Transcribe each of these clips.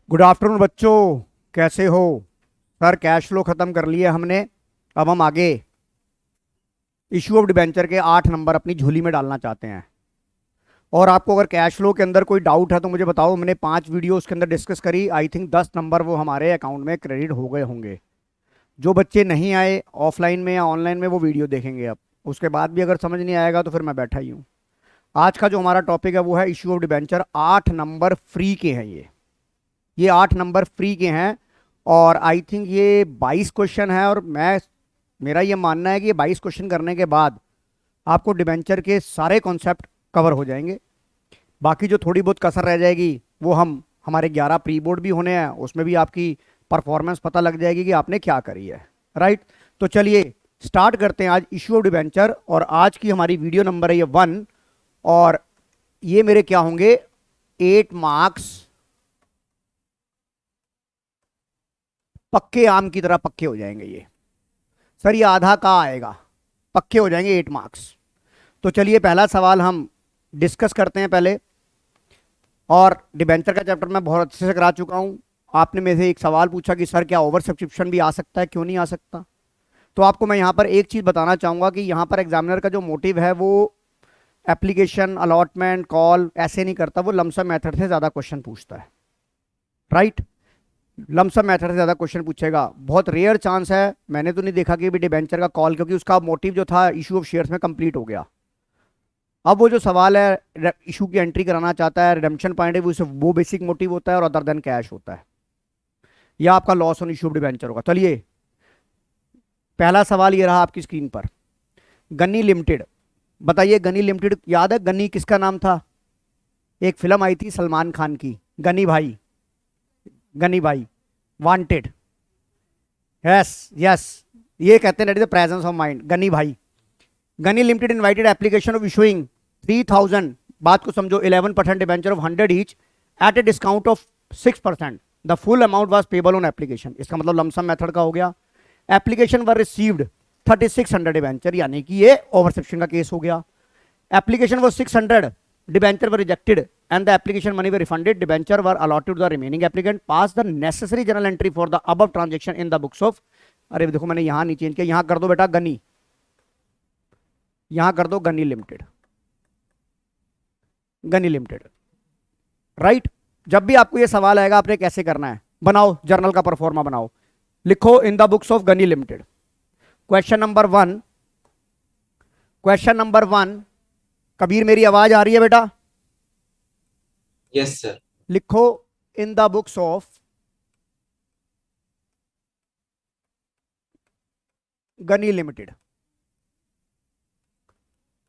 Good afternoon बच्चों, कैसे हो? सर कैश फ्लो खत्म कर लिए हमने। अब हम आगे इशू ऑफ डिबेंचर के 8 नंबर अपनी झोली में डालना चाहते हैं। और आपको अगर कैश फ्लो के अंदर कोई डाउट है तो मुझे बताओ। हमने 5 वीडियो उसके अंदर डिस्कस करी। आई थिंक 10 नंबर वो हमारे अकाउंट में क्रेडिट हो गए होंगे। जो बच्चे नहीं आए ऑफलाइन में या ऑनलाइन में वो वीडियो देखेंगे। अब उसके बाद भी अगर समझ नहीं आएगा तो फिर मैं बैठा ही हूँ। आज का जो हमारा टॉपिक है वो है issue of debenture. 8 number free के हैं ये 8 नंबर फ्री के हैं। और आई थिंक ये 22 क्वेश्चन है। और मेरा ये मानना है कि ये 22 क्वेश्चन करने के बाद आपको डिबेंचर के सारे कॉन्सेप्ट कवर हो जाएंगे। बाकी जो थोड़ी बहुत कसर रह जाएगी वो हमारे 11 प्री बोर्ड भी होने हैं, उसमें भी आपकी परफॉर्मेंस पता लग जाएगी कि आपने क्या करी है। राइट, तो चलिए स्टार्ट करते हैं आज इशू ऑफ डिबेंचर। और आज की हमारी वीडियो नंबर है ये 1। और ये मेरे क्या होंगे, 8 मार्क्स पक्के आम की तरह पक्के हो जाएंगे ये। सर ये आधा का आएगा, पक्के हो जाएंगे 8 मार्क्स। तो चलिए पहला सवाल हम डिस्कस करते हैं पहले। और डिबेंचर का चैप्टर मैं बहुत अच्छे से करा चुका हूं। आपने मेरे से एक सवाल पूछा कि सर क्या ओवर सब्सक्रिप्शन भी आ सकता है, क्यों नहीं आ सकता। तो आपको मैं यहाँ पर एक चीज़ बताना चाहूँगा कि यहाँ पर एग्जामिनर का जो मोटिव है वो एप्लीकेशन अलॉटमेंट कॉल ऐसे नहीं करता, वो लमसम मेथड से ज़्यादा क्वेश्चन पूछता है। राइट, लमसम मेथड से ज़्यादा क्वेश्चन पूछेगा। बहुत रेयर चांस है, मैंने तो नहीं देखा कि भी डिबेंचर का कॉल, क्योंकि उसका मोटिव जो था इशू ऑफ शेयर्स में कंप्लीट हो गया। अब वो जो सवाल है इशू की एंट्री कराना चाहता है, रिडेम्पशन पॉइंट ऑफ व्यू से वो बेसिक मोटिव होता है और अदर देन कैश होता है, या आपका loss on issue of debenture होगा। चलिए पहला सवाल ये रहा आपकी स्क्रीन पर। गनी लिमिटेड, बताइए गनी लिमिटेड याद है? गनी किसका नाम था? एक फिल्म आई थी सलमान खान की, गनी भाई। गनी भाई वांटेड। यस यस, ये कहते हैं that is the presence of mind. Gani भाई, Gani limited invited application of issuing 3000, बात को समझो, 11% debenture of 100 each at a discount of 6%। The full amount was payable on application. इसका मतलब लमसम मेथड का हो गया। एप्लीकेशन वर रिसीव्ड 3600 डिबेंचर, यानी कि ये ओवरसब्सक्रिप्शन का केस हो गया। Application was 600, debenture were rejected and the application money were refunded. Debenture were allotted to the remaining applicant. Pass the necessary journal entry for the above transaction in the books of, अरे देखो मैंने यहां नहीं change किया, यहां कर दो बेटा गनी, यहां कर दो Ghani limited, Ghani limited. Right, जब भी आपको ये सवाल आएगा आपने कैसे करना है, बनाओ जर्नल का परफॉर्मा बनाओ, लिखो in the books of Gani limited. Question number 1, question number 1। Kabir मेरी आवाज आ रही है बेटा? Yes sir. लिखो in the books of Gani limited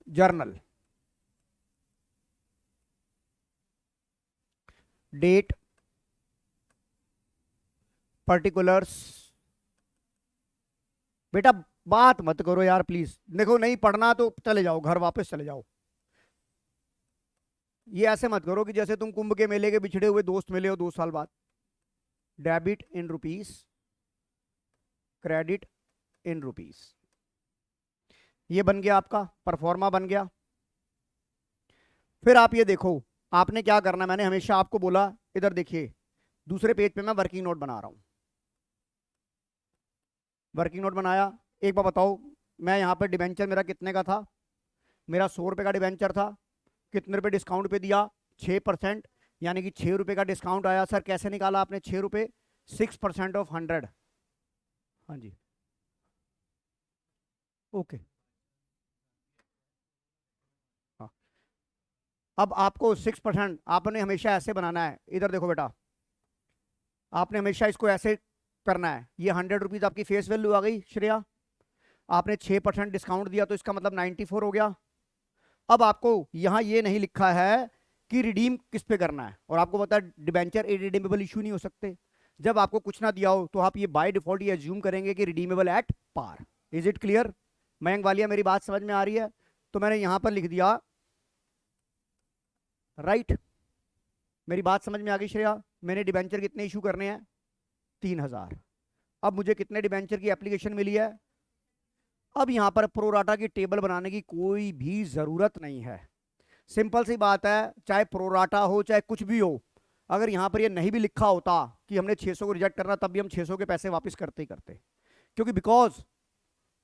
journal, date, particulars. बेटा बात मत करो यार प्लीज, देखो नहीं पढ़ना तो चले जाओ घर, वापस चले जाओ। ये ऐसे मत करो कि जैसे तुम कुंभ के मेले के बिछड़े हुए दोस्त मिले हो 2 साल बाद। Debit in rupees, credit in rupees, ये बन गया आपका परफॉर्मा बन गया। फिर आप ये देखो आपने क्या करना है। मैंने हमेशा आपको बोला, इधर देखिए दूसरे पेज पे मैं वर्किंग नोट बना रहा हूं। वर्किंग नोट बनाया। एक बार बताओ, मैं यहां पर डिबेंचर मेरा कितने का था? मेरा 100 रुपए का डिबेंचर था। कितने रुपए डिस्काउंट पे दिया? 6%, यानी कि 6 रुपए का डिस्काउंट आया। सर कैसे निकाला आपने 6 रुपए? 6% ऑफ 100। हाँ जी, ओके। हाँ, अब आपको 6% आपने हमेशा ऐसे बनाना है। इधर देखो बेटा, आपने हमेशा इसको ऐसे करना है। ये 100 रुपीज आपकी फेस वैल्यू आ गई श्रेया। आपने 6% डिस्काउंट दिया तो इसका मतलब 94 हो गया। अब आपको यहां ये नहीं लिखा है कि रिडीम किस पे करना है, और आपको पता है डिबेंचर इरिडीमेबल इशू नहीं हो सकते। जब आपको कुछ ना दिया हो तो आप ये बाय डिफॉल्ट ये एज्यूम करेंगे कि redeemable at par. Is it clear? Mayank Walia मेरी बात समझ में आ रही है? तो मैंने यहां पर लिख दिया, राइट। मेरी बात समझ में आ गई श्रेया? मैंने डिबेंचर कितने इशू करने हैं? 3000। अब मुझे कितने डिबेंचर की एप्लीकेशन मिली है? अब यहां पर प्रोराटा की टेबल बनाने की कोई भी जरूरत नहीं है। सिंपल सी बात है, चाहे प्रोराटा हो चाहे कुछ भी हो, अगर यहां पर ये नहीं भी लिखा होता कि हमने 600 को रिजेक्ट करना, तब भी हम 600 के पैसे वापस करते ही करते, क्योंकि बिकॉज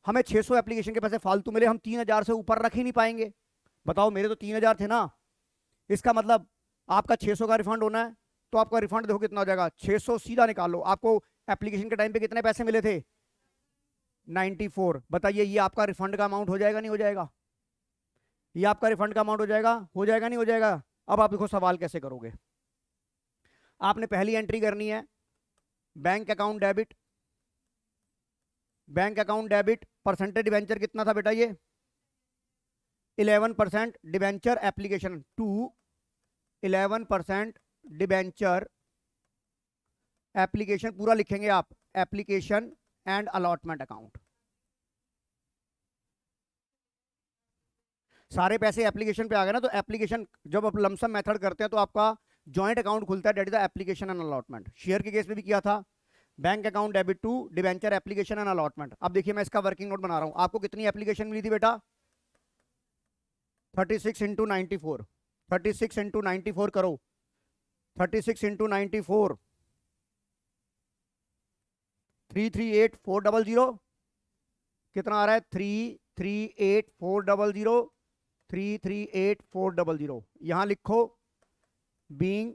हमें 600 एप्लीकेशन के पैसे फालतू मिले, हम 3000 से ऊपर रख ही नहीं पाएंगे। बताओ, मेरे तो 3000 थे ना, इसका मतलब आपका 600 का रिफंड होना है, तो आपका रिफंड देखो कितना हो जाएगा, 600 सीधा निकालो। आपको एप्लीकेशन के टाइम पे कितने पैसे मिले थे? 94। बताइए, ये आपका रिफंड का अमाउंट हो जाएगा नहीं हो जाएगा? ये आपका रिफंड का अमाउंट हो जाएगा नहीं हो जाएगा? अब आप देखो सवाल कैसे करोगे। आपने पहली एंट्री करनी है, bank account debit, bank account debit, percentage debenture कितना था बेटा? ये 11% debenture application to 11% debenture application, पूरा लिखेंगे आप, एप्लीकेशन एंड अलॉटमेंट अकाउंट। सारे पैसे एप्लीकेशन पे आ गए ना, तो एप्लीकेशन जब आप लमसम मेथड करते हैं तो आपका जॉइंट अकाउंट खुलता है, date is the application and allotment. Share के केस में भी किया था, bank account debit to debenture application and allotment. अब देखिए मैं इसका वर्किंग नोट बना रहा हूं। आपको कितनी एप्लीकेशन मिली थी बेटा? 36 इंटू 94, 36 इंटू 94 करो, 36 इंटू 94, 338400, कितना आ रहा है? 338400, 338400। यहां लिखो बीइंग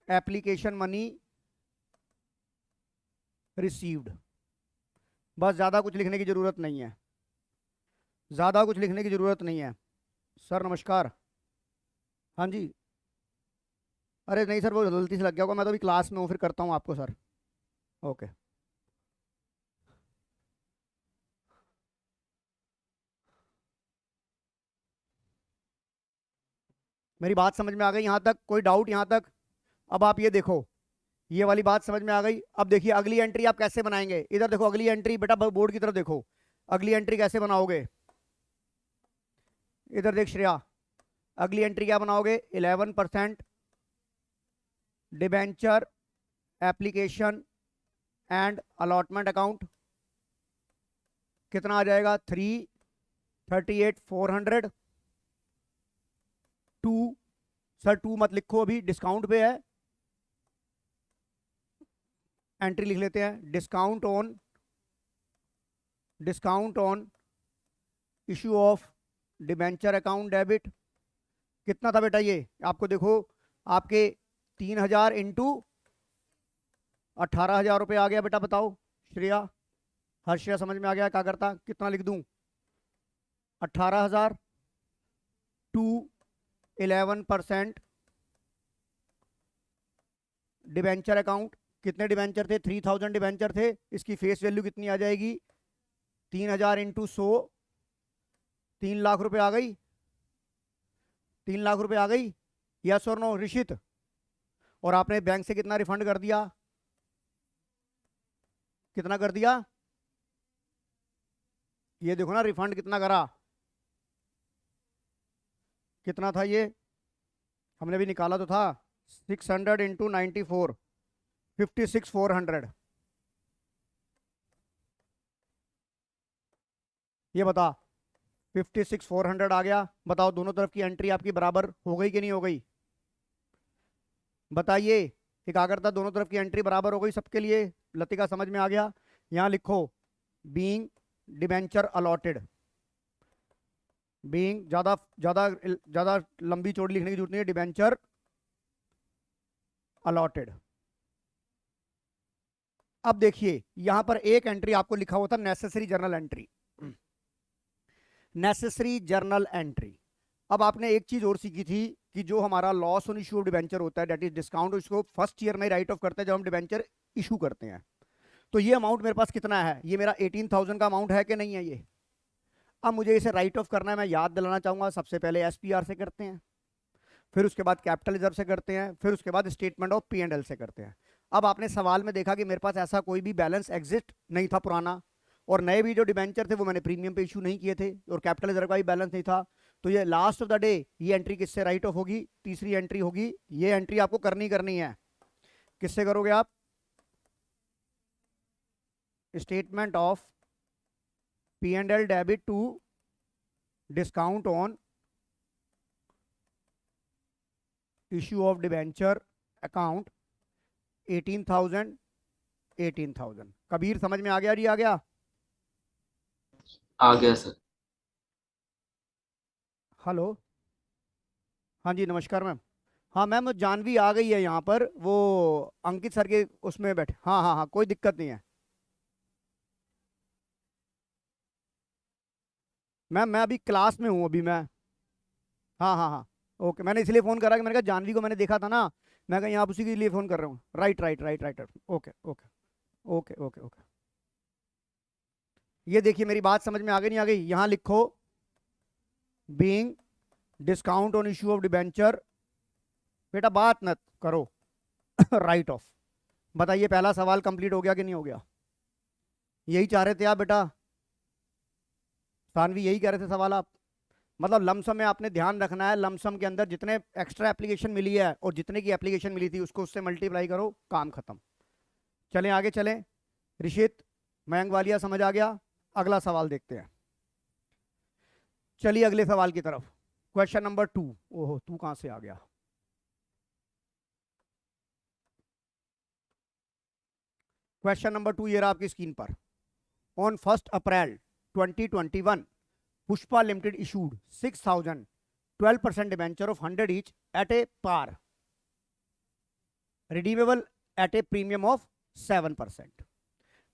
एप्लीकेशन मनी रिसीव्ड। बस ज्यादा कुछ लिखने की जरूरत नहीं है, ज्यादा कुछ लिखने की जरूरत नहीं है। सर नमस्कार। हाँ जी। अरे नहीं सर, वो गलती से लग गया होगा, मैं तो अभी क्लास में हूँ, फिर करता हूँ आपको सर। ओके। मेरी बात समझ में आ गई यहाँ तक? कोई डाउट यहाँ तक? अब आप ये देखो, ये वाली बात समझ में आ गई। अब देखिए अगली एंट्री आप कैसे बनाएंगे। इधर देखो अगली एंट्री, बेटा बोर्ड की तरफ देखो, अगली एंट्री कैसे बनाओगे। इधर देख श्रेया, अगली एंट्री क्या बनाओगे? 11% debenture application and allotment account, कितना आ जाएगा? 338,400 टू, सर टू मत लिखो अभी, डिस्काउंट पे है, एंट्री लिख लेते हैं, discount on issue of debenture account debit. कितना था बेटा ये? आपको देखो, आपके 3000 इंटू 18,000 रुपये आ गया बेटा। बताओ श्रेया, हर श्रेया समझ में आ गया? क्या करता, कितना लिख दूं? 18,000 टू 11% डिबेंचर अकाउंट। कितने डिबेंचर थे? 3000 डिबेंचर थे। इसकी फेस वैल्यू कितनी आ जाएगी? 3000 इंटू 100, 3 लाख रुपए आ गई, 3 लाख रुपए आ गई। यस और नो ऋषित? और आपने बैंक से कितना रिफंड कर दिया? कितना कर दिया? ये देखो ना, रिफंड कितना करा, कितना था ये? हमने भी निकाला तो था, 600 इंटू 94, 56,400। ये बता, 56,400 आ गया। बताओ दोनों तरफ की एंट्री आपकी बराबर हो गई कि नहीं हो गई? बताइए, एकाग्रता, दोनों तरफ की एंट्री बराबर हो गई सबके लिए? लतिका समझ में आ गया? यहां लिखो बीइंग डिबेंचर अलॉटेड, बीइंग, ज्यादा ज्यादा ज्यादा लंबी चौड़ी लिखने की जरूरत नहीं है, डिबेंचर अलॉटेड। अब देखिए यहां पर एक एंट्री आपको लिखा हुआ था, necessary journal entry, necessary journal entry. अब आपने एक चीज और सीखी थी कि जो हमारा loss on issue of debenture होता है, दैट इज डिस्काउंट, उसको फर्स्ट ईयर में राइट ऑफ करते हैं जब हम डिबेंचर इशू करते हैं। तो ये अमाउंट मेरे पास कितना है? ये मेरा 18,000 का अमाउंट है कि नहीं है ये? अब मुझे इसे राइट ऑफ करना है। मैं याद दिलाना चाहूंगा, सबसे पहले एसपीआर से करते हैं, फिर उसके बाद कैपिटल रिजर्व से करते हैं, फिर उसके बाद statement of P and L से करते हैं। अब आपने सवाल में देखा कि मेरे पास ऐसा कोई भी बैलेंस एग्जिस्ट नहीं था पुराना, और नए भी जो डिबेंचर थे वो मैंने प्रीमियम पे इशू नहीं किए थे, और कैपिटल रिजर्व का भी बैलेंस नहीं था। तो ये लास्ट ऑफ द डे ये एंट्री किससे राइट ऑफ होगी? तीसरी एंट्री होगी। ये एंट्री आपको करनी है। किससे करोगे आप? Statement of P and L debit to discount on issue of debenture account 18,000 Kabir समझ में आ गया जी? आ गया? आ गया सर। हेलो, हाँ जी नमस्कार मैम। हाँ मैम, जानवी आ गई है यहाँ पर, वो अंकित सर के उसमें बैठे। हाँ हाँ हाँ, कोई दिक्कत नहीं है मैम, मैं अभी क्लास में हूँ अभी मैं। हाँ हाँ हाँ, ओके। मैंने इसलिए फ़ोन करा कि मैंने कहा जानवी को मैंने देखा था ना, मैं कहीं आप उसी के लिए फ़ोन कर रहा हूँ। Right right right right right, okay okay okay okay okay. ये देखिए, मेरी बात समझ में आ गई नहीं आ गई? यहाँ लिखो being discount on issue of debenture, बेटा बात मत करो। Right of. बताइए पहला सवाल कंप्लीट हो गया कि नहीं हो गया? यही चाह रहे थे आप बेटा? सानवी यही कह रहे थे सवाल आप? मतलब लमसम में आपने ध्यान रखना है, लमसम के अंदर जितने एक्स्ट्रा एप्लीकेशन मिली है और जितने की एप्लीकेशन मिली थी उसको उससे मल्टीप्लाई करो, काम खत्म। चलें आगे चलें। ऋषित, मयंक वालिया समझ आ गया? अगला सवाल देखते हैं। चलिए अगले सवाल की तरफ। Question number 2। ओहो, तू कहां से आ गया? क्वेश्चन नंबर 2 ये रहा आपकी स्क्रीन पर। On 1 April 2021, Pushpa limited issued 6,000 12% debenture of 100 each at a par, redeemable at a premium of 7%।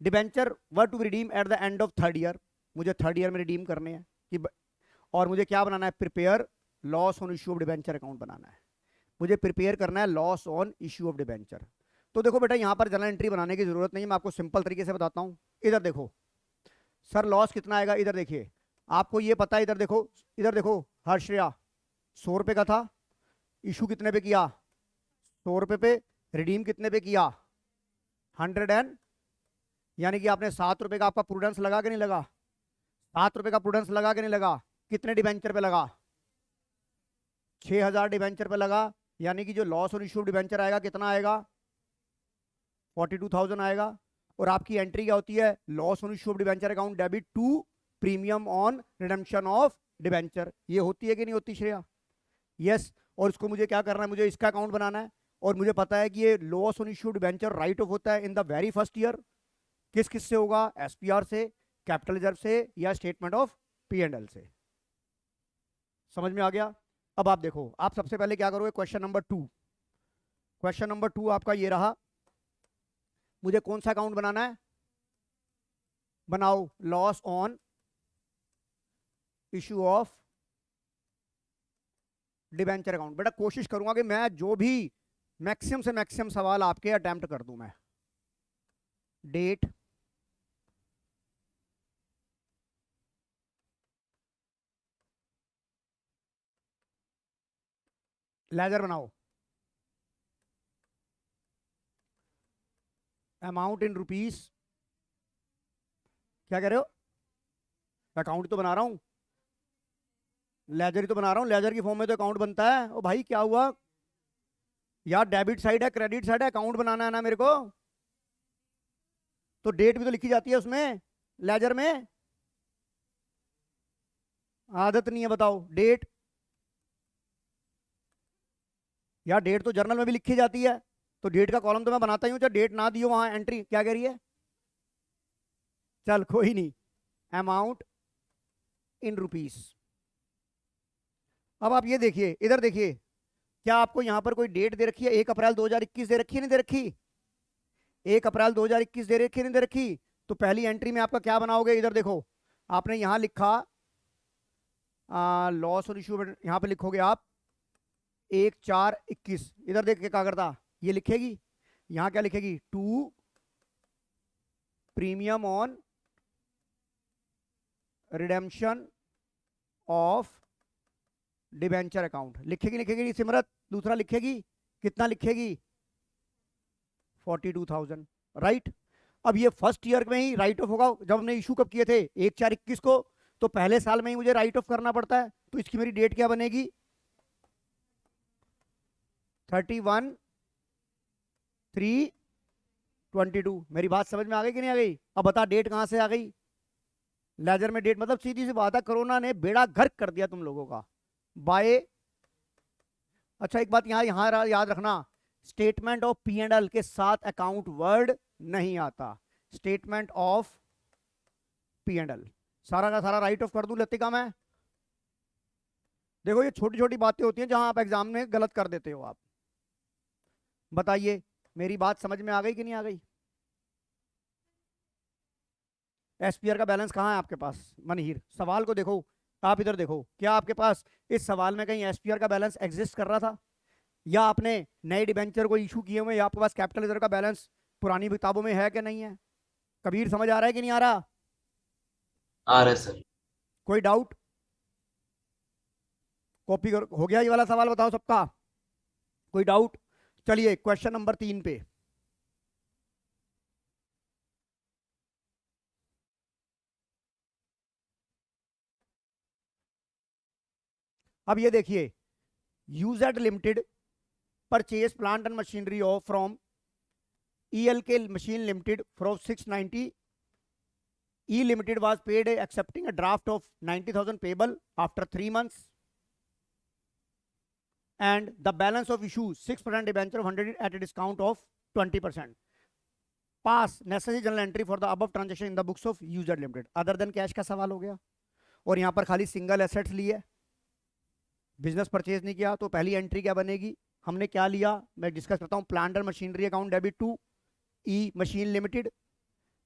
Debenture were to redeem at the end of third year. मुझे थर्ड ईयर में रिडीम करने हैं और मुझे क्या बनाना है? Prepare loss on issue of debenture account बनाना है। मुझे प्रिपेयर करना है loss on issue of debenture. तो देखो बेटा, यहां पर जर्नल एंट्री बनाने की जरूरत नहीं है, मैं आपको सिंपल तरीके से बताता हूं। इधर देखो सर, लॉस कितना आएगा? इधर देखिए, आपको ये पता है। इधर देखो, इधर देखो हर्षया, 100 रुपए का था। इशू कितने पे किया? 100 रुपए पे। रिडीम कितने पे किया? 100 यानी कि आपने 7 रुपए का आपका प्रूडेंस लगा कि नहीं लगा? 7 रुपए का प्रूडेंस लगा कि नहीं लगा? कितने डिबेंचर पे लगा? 6,000 डिबेंचर पे लगा। यानी कि जो loss on issue of debenture आएगा कितना आएगा? 42,000 आएगा। और आपकी एंट्री क्या होती है? Loss on issue of debenture account debit to premium on redemption of debenture. ये होती है कि नहीं होती श्रेया? यस। और इसको मुझे क्या करना है? मुझे इसका अकाउंट बनाना है। और मुझे पता है कि ये loss on issue debenture right of होता है in the very first year. किस किस से होगा? एसपीआर से, कैपिटल रिजर्व से, या statement of P and L से। समझ में आ गया? अब आप देखो, आप सबसे पहले क्या करोगे? Question number 2। क्वेश्चन नंबर 2 आपका ये रहा। मुझे कौन सा अकाउंट बनाना है? बनाओ loss on issue of debenture account. बेटा कोशिश करूंगा कि मैं जो भी मैक्सिमम से मैक्सिमम सवाल आपके अटेम्प्ट कर दूं मैं। डेट, लेजर बनाओ, अमाउंट इन रुपीस। क्या कह रहे हो? अकाउंट तो बना रहा हूं, लेजर ही तो बना रहा हूं। लेजर की फॉर्म में तो अकाउंट बनता है। ओ भाई क्या हुआ यार? डेबिट साइड है, क्रेडिट साइड है, अकाउंट बनाना है ना मेरे को। तो डेट भी तो लिखी जाती है उसमें, लेजर में। आदत नहीं है, बताओ डेट। यार डेट तो जर्नल में भी लिखी जाती है, तो डेट का कॉलम तो मैं बनाता ही हूँ। चाहे डेट ना दियो वहां एंट्री। क्या कह रही है? चल कोई नहीं, अमाउंट इन रुपीस। अब आप ये देखिए, इधर देखिए, क्या आपको यहां पर कोई डेट दे रखी है? 1 अप्रैल 2021 दे रखी है? नहीं दे रखी? 1 अप्रैल 2021 दे रखी है? नहीं दे रखी? तो पहली एंट्री में आपका क्या बनाओगे? इधर देखो, आपने यहां लिखा लॉस और इशू, यहां पे लिखोगे आप 1/4/21। इधर देख के क्या करता, ये लिखेगी। यहां क्या लिखेगी? To premium on redemption of debenture account. लिखेगी लिखेगी सिमरत? दूसरा लिखेगी, कितना लिखेगी? 42,000। राइट। अब ये फर्स्ट ईयर में ही राइट ऑफ होगा। जब हमने इशू कब किए थे? 1/4/21 को। तो पहले साल में ही मुझे राइट ऑफ करना पड़ता है। तो इसकी मेरी डेट क्या बनेगी? 31/3/22। मेरी बात समझ में आ गई कि नहीं आ गई? अब बता डेट कहां से आ गई? लेजर में डेट। मतलब सीधी सी बात है, कोरोना ने बेड़ा गर्क कर दिया तुम लोगों का। बाय अच्छा एक बात यहाँ यहाँ याद रखना, statement of P and L के साथ अकाउंट वर्ड नहीं आता। Statement of P and L सारा का सारा राइट ऑफ कर दूं लतिका मैं? देखो ये छोटी छोटी बातें होती हैं जहां आप एग्जाम में गलत कर देते हो आप। बताइए मेरी बात समझ में आ गई कि नहीं आ गई? एसपीआर का बैलेंस कहाँ है आपके पास? मनहीर सवाल को देखो, आप इधर देखो, क्या आपके पास इस सवाल में कहीं एसपीआर का बैलेंस एग्जिस्ट कर रहा था, या आपने नए डिबेंचर को इशू किए हुए, या आपके पास कैपिटल रिजर्व का बैलेंस पुरानी किताबों में है कि नहीं है? कबीर समझ आ रहा है कि नहीं आ रहा? आ रहा है सर। कोई डाउट? कॉपी हो गया ये वाला सवाल, बताओ सबका? कोई डाउट? चलिए क्वेश्चन नंबर 3 पे। अब ये देखिए, UZ limited purchase plant and machinery of from ELK machine limited for 690. E Limited was paid accepting a draft of 90,000 payable after 3 months, and the balance of issue 6% debenture of 100 at a discount of 20%. Pass necessary journal entry for the above transaction in the books of UZ Limited. Other than cash का सवाल हो गया, और यहाँ पर खाली single assets लिए, business purchase नहीं किया, तो पहली एंट्री क्या बनेगी? हमने क्या लिया मैं डिस्कस करता हूँ। Plant and machinery account debit to E machine limited,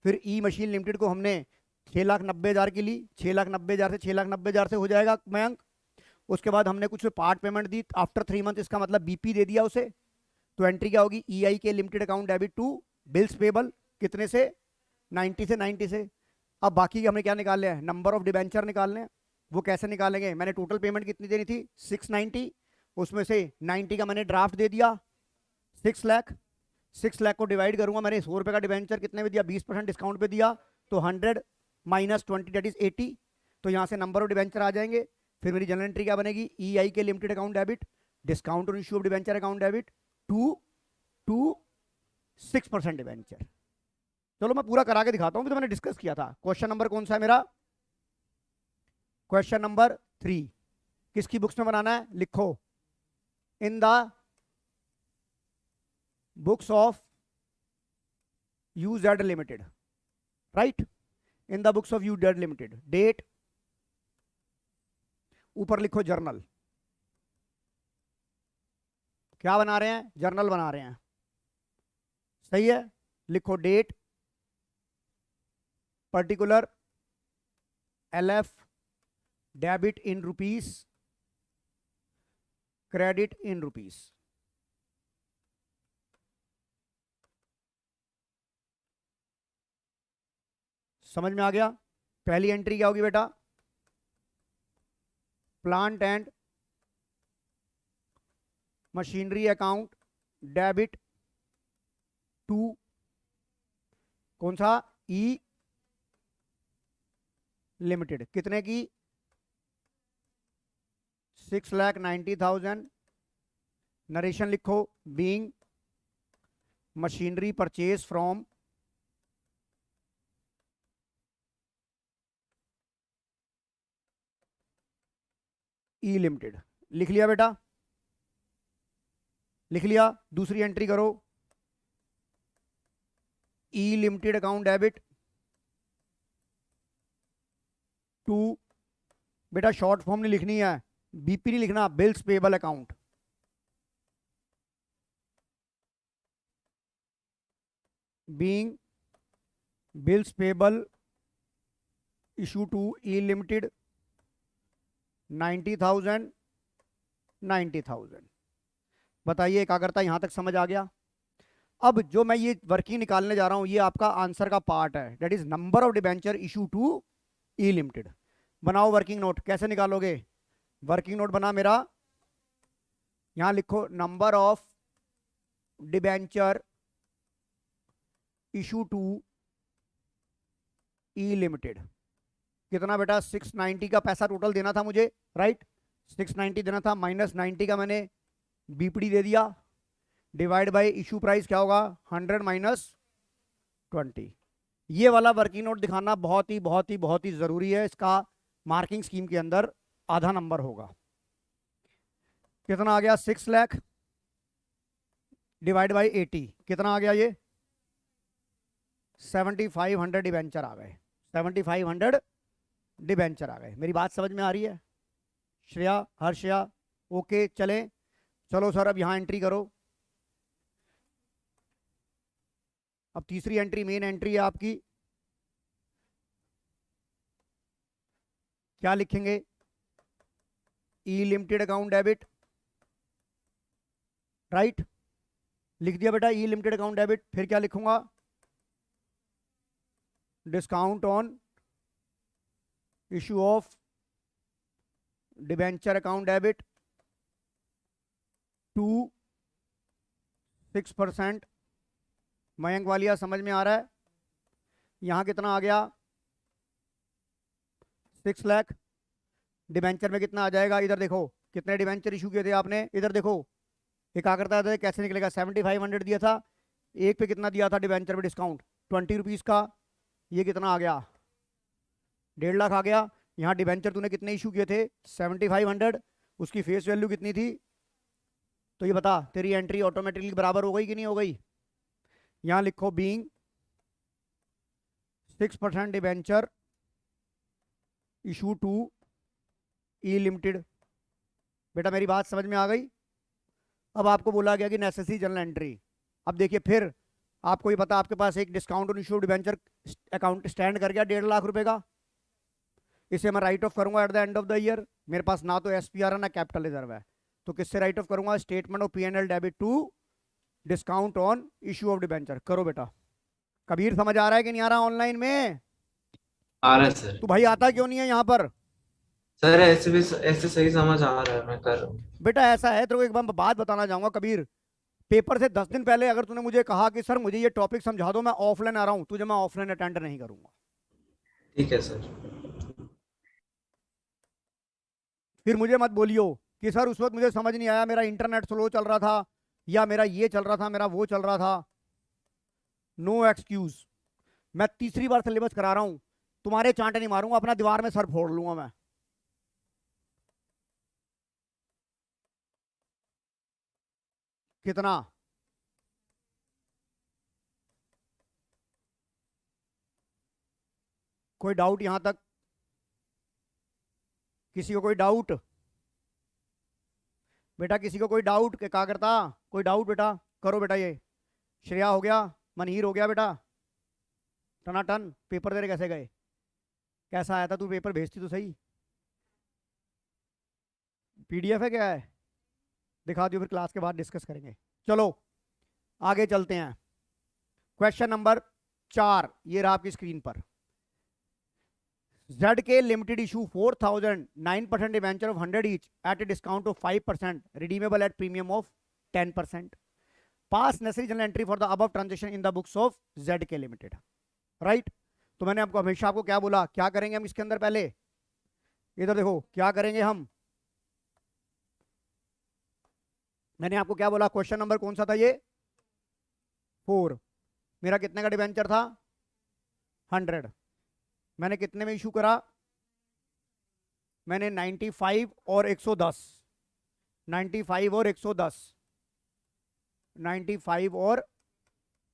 फिर ई मशीन लिमिटेड को हमने 6,90,000 की ली, 6,90,000 से 6,90,000 से हो जाएगा मयंक। उसके बाद हमने कुछ पार्ट पेमेंट दी आफ्टर 3 मंथ, इसका मतलब बीपी दे दिया उसे, तो एंट्री क्या होगी? EI के limited account debit to bills payable, कितने से? 90 से 90 से। अब बाकी हमने क्या निकाल लिया है? नंबर ऑफ डिबेंचर निकालने हैं। वो कैसे निकालेंगे? मैंने टोटल पेमेंट कितनी देनी थी? 690, उसमें से 90 का मैंने ड्राफ्ट दे दिया 6 लाख, 6 लाख को डिवाइड करूंगा, मैंने 100 रुपए का डिबेंचर कितने में दिया? 20% डिस्काउंट पे दिया, तो 100 माइनस 20 दैट इज 80, तो यहाँ से नंबर ऑफ डिबेंचर आ जाएंगे। फिर मेरी जनरल एंट्री क्या बनेगी? EI के limited account debit discount on issue of debenture account debit to 6% debenture. चलो मैं पूरा करा के दिखाता हूँ, तो मैंने डिस्कस किया था। क्वेश्चन नंबर कौन सा है मेरा? क्वेश्चन नंबर 3 किसकी बुक्स में बनाना है? लिखो, in the books of UZ limited, right? In the books of UZ limited, date, ऊपर लिखो जर्नल। क्या बना रहे हैं? जर्नल बना रहे हैं, सही है। लिखो date, particular, LF, debit in rupees, credit in rupees. समझ में आ गया? पहली एंट्री क्या होगी बेटा? Plant and machinery account debit to कौन सा? ई लिमिटेड, कितने की? 6,90,000। नरेशन लिखो, being machinery purchase from E limited. लिख लिया बेटा? लिख लिया? दूसरी एंट्री करो, E limited account debit to, बेटा शॉर्ट फॉर्म नहीं लिखनी है, बीपी नहीं लिखना, bills payable account. Being bills payable issue to E limited 90,000 90,000। बताइए एकाग्रता यहां तक समझ आ गया? अब जो मैं ये वर्किंग निकालने जा रहा हूं, ये आपका आंसर का पार्ट है, that is number of debenture issue to E limited. बनाओ वर्किंग नोट। कैसे निकालोगे? वर्किंग नोट बना मेरा, यहां लिखो number of debenture issue to E limited. कितना बेटा? 690 का पैसा टोटल देना था मुझे, राइट? 690 देना था, माइनस 90 का मैंने बीपीडी दे दिया, डिवाइड बाय इशू प्राइस क्या होगा? 100 माइनस 20। ये वाला वर्किंग नोट दिखाना बहुत ही बहुत ही बहुत ही जरूरी है, इसका मार्किंग स्कीम के अंदर आधा नंबर होगा। कितना आ गया 6 लाख डिवाइड बाई 80, कितना आ गया ये 7500 डिबेंचर आ गए। 7500 डिबेंचर आ गए। मेरी बात समझ में आ रही है श्रेया, हर्षया? ओके चलें, चलो सर अब यहां एंट्री करो। अब तीसरी एंट्री मेन एंट्री है आपकी, क्या लिखेंगे? ई लिमिटेड अकाउंट डेबिट, राइट? लिख दिया बेटा ई लिमिटेड अकाउंट डेबिट। फिर क्या लिखूंगा? Discount on issue of debenture account debit to 6%। Mayank Walia समझ में आ रहा है? यहां कितना आ गया 6 लाख। डिबेंचर में कितना आ जाएगा? इधर देखो कितने डिबेंचर इशू किए थे आपने, इधर देखो एक आकर था कैसे निकलेगा। 7500 दिया था, एक पे कितना दिया था डिबेंचर पे डिस्काउंट? 20 रुपीज का। ये कितना आ गया? 1.5 लाख आ गया। यहाँ डिबेंचर तूने कितने इशू किए थे? 7500। उसकी फेस वैल्यू कितनी थी? तो ये बता, तेरी एंट्री ऑटोमेटिकली बराबर हो गई कि नहीं हो गई? यहाँ लिखो being 6% debenture issue to E limited. बेटा मेरी बात समझ में आ गई? अब आपको बोला गया कि नेसेसरी जनरल एंट्री। अब देखिए फिर आपको ये पता, आपके पास एक discount on issue debenture account stand कर गया 1.5 लाख रुपए का। इसे मैं राइट ऑफ करूंगा eight the end of the year. मेरे पास ना तो एसपीआर है ना कैपिटल रिजर्व है, तो किससे राइट ऑफ करूंगा? Statement of PNL debit to discount on issue of debenture. करो बेटा। कबीर समझ आ रहा है कि नहीं आ रहा ऑनलाइन में? आ रहा है सर। तू भाई आता क्यों नहीं है यहाँ पर? सर ऐसे भी ऐसे सही समझ आ रहा है, मैं कर रहा हूँ। बेटा ऐसा है, तेरे को एक बात बताना चाहूंगा कबीर। पेपर से 10 दिन पहले अगर तूने मुझे कहा कि सर मुझे ये टॉपिक समझा दो, मैं ऑफलाइन आ रहा हूं, तुझे मैं ऑफलाइन अटेंड नहीं करूंगा। ठीक है सर। फिर मुझे मत बोलियो कि सर उस वक्त मुझे समझ नहीं आया, मेरा इंटरनेट स्लो चल रहा था, या मेरा ये चल रहा था, मेरा वो चल रहा था। No excuse. मैं तीसरी बार सिलेबस करा रहा हूं, तुम्हारे चांटे नहीं मारूंगा, अपना दीवार में सर फोड़ लूंगा मैं। कितना? कोई डाउट यहां तक? किसी को कोई डाउट? बेटा किसी को कोई डाउट के क्या करता? कोई डाउट बेटा? करो बेटा। ये श्रेया हो गया, मनहीर हो गया बेटा। टनाटन पेपर तेरे कैसे गए? कैसा आया था? तू पेपर भेजती तो सही। पीडीएफ है क्या है? दिखा दियो, फिर क्लास के बाद डिस्कस करेंगे। चलो आगे चलते हैं। क्वेश्चन नंबर 4 ये रहा आपकी स्क्रीन पर। ZK limited issue 4000 9% debenture of 100 each at a discount of 5%, redeemable at premium of 10%। Pass necessary general entry for the above transaction in the books of ZK limited. Right? तो मैंने आपको हमेशा आपको क्या बोला, क्या करेंगे हम इसके अंदर? पहले इधर देखो क्या करेंगे हम। मैंने आपको क्या बोला? क्वेश्चन नंबर कौन सा था ये? 4। मेरा कितने का डिवेंचर था? 100। मैंने कितने में इशू करा? मैंने 95 और 110, 95 और 110, 95 और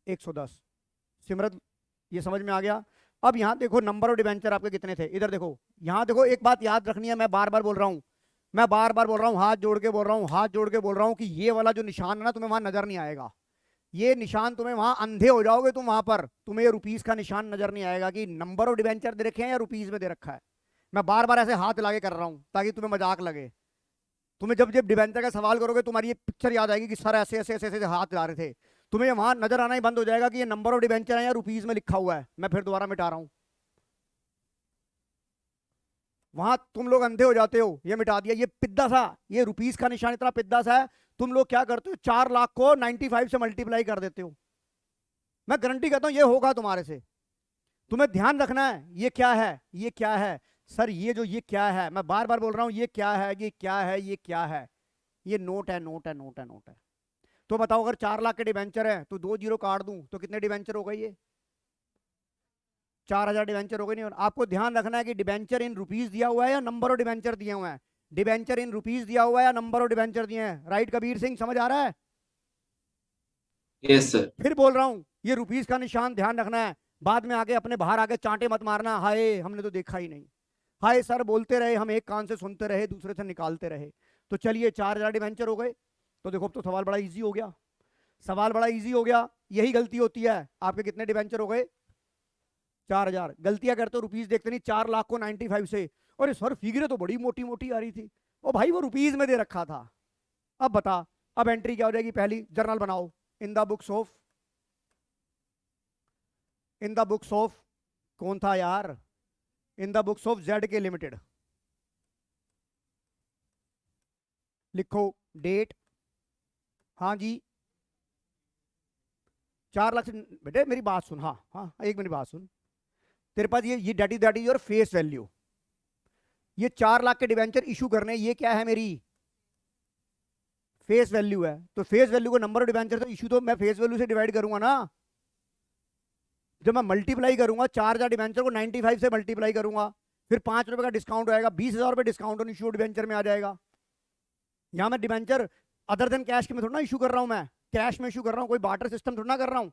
110। सिमरत ये समझ में आ गया? अब यहां देखो नंबर ऑफ डिवेंचर आपके कितने थे, इधर देखो। यहां देखो एक बात याद रखनी है, मैं बार बार बोल रहा हूं, मैं बार बार बोल रहा हूं, हाथ जोड़ के बोल रहा हूं, हाथ जोड़ के बोल रहा हूं कि ये वाला जो निशान है ना, तुम्हें वहां नजर नहीं आएगा। ये निशान तुम्हें वहां अंधे हो जाओगे तुम, वहां पर तुम्हें ये रुपीस का निशान नजर नहीं आएगा कि नंबर ऑफ डिवेंचर दे रखे हैं या रुपीस में दे रखा है। मैं बार बार ऐसे हाथ लाके कर रहा हूं ताकि तुम्हें मजाक लगे। तुम्हें जब जब डिवेंचर का सवाल करोगे, तुम्हारी ये पिक्चर याद आएगी कि सर ऐसे ऐसे ऐसे ऐसे हाथ ला रहे थे। तुम्हें वहां नजर आना ही बंद हो जाएगा कि ये नंबर ऑफ डिवेंचर है या रुपीस में लिखा हुआ है। मैं फिर दोबारा मिटा रहा हूं, वहां तुम लोग अंधे हो जाते हो। ये मिटा दिया, ये पिद्दा सा, ये रुपीस का निशान इतना पिद्दा सा है। तुम लोग क्या करते हो? 4 लाख को 95 से मल्टीप्लाई कर देते हो। मैं गारंटी करता हूं ये होगा तुम्हारे से। तुम्हें ध्यान रखना है ये क्या है, ये क्या है। सर ये जो ये क्या है, मैं बार बार बोल रहा हूं, ये क्या है, ये क्या है, ये क्या है। ये नोट है, नोट है, नोट है, नोट है। तो बताओ अगर 4 लाख के डिवेंचर है तो 2 जीरो काट दूं तो कितने डिवेंचर हो गए? ये 4000 डिवेंचर हो गए। नहीं, और आपको ध्यान रखना है कि डिवेंचर इन रुपीस दिया हुआ है या नंबर ऑफ डिवेंचर दिए हुए हैं। डिबेंचर इन रुपीज दिया हुआ है या नंबर ऑफ डिबेंचर दिए हैं? राइट कबीर सिंह, समझ आ रहा है? Yes sir. फिर बोल रहा हूं, ये रुपीज का निशान ध्यान रखना है, बाद में आके अपने बाहर आके चांटे मत मारना, हाय हमने तो देखा ही नहीं, हाय सर बोलते रहे, हम एक कान से सुनते रहे दूसरे से निकालते रहे। तो चलिए 4000 डिबेंचर हो गए। तो देखो अब तो सवाल बड़ा इजी हो गया, सवाल बड़ा इजी हो गया। यही गलती होती है, आपके कितने डिबेंचर हो गए? 4000। गलतियां करते हो, रुपीज देखते नहीं, 4 लाख को 95 से, अरे सर फिगरें तो बड़ी मोटी मोटी आ रही थी। ओ भाई वो रुपीज में दे रखा था। अब बता, अब एंट्री क्या हो जाएगी? पहली जर्नल बनाओ, इन the books of, in the books of, कौन था यार? इन द बुक्स ऑफ जेड के लिमिटेड। लिखो डेट, हाँ जी 4 लाख से, बेटे मेरी बात सुन, हाँ हाँ एक मिनट बात सुन, तेरे पास ये that is your face value. ये 4 लाख के डिवेंचर इशू करने, ये क्या है? मेरी फेस वैल्यू है। तो फेस वैल्यू को नंबर ऑफ डिवेंचर से इशू तो मैं फेस वैल्यू से डिवाइड करूंगा ना। जब मैं मल्टीप्लाई करूंगा 4000 डिवेंचर को 95 से मल्टीप्लाई करूंगा, फिर 5 रुपए का डिस्काउंट आएगा, 20,000 रुपए डिस्काउंट ऑन इशू डिवेंचर में आ जाएगा। यहां मैं डिवेंचर अदर देन कैश के में थोड़ा ना इशू कर रहा हूं, मैं कैश में इशू कर रहा हूं, कोई बार्टर सिस्टम थोड़ा ना कर रहा हूं।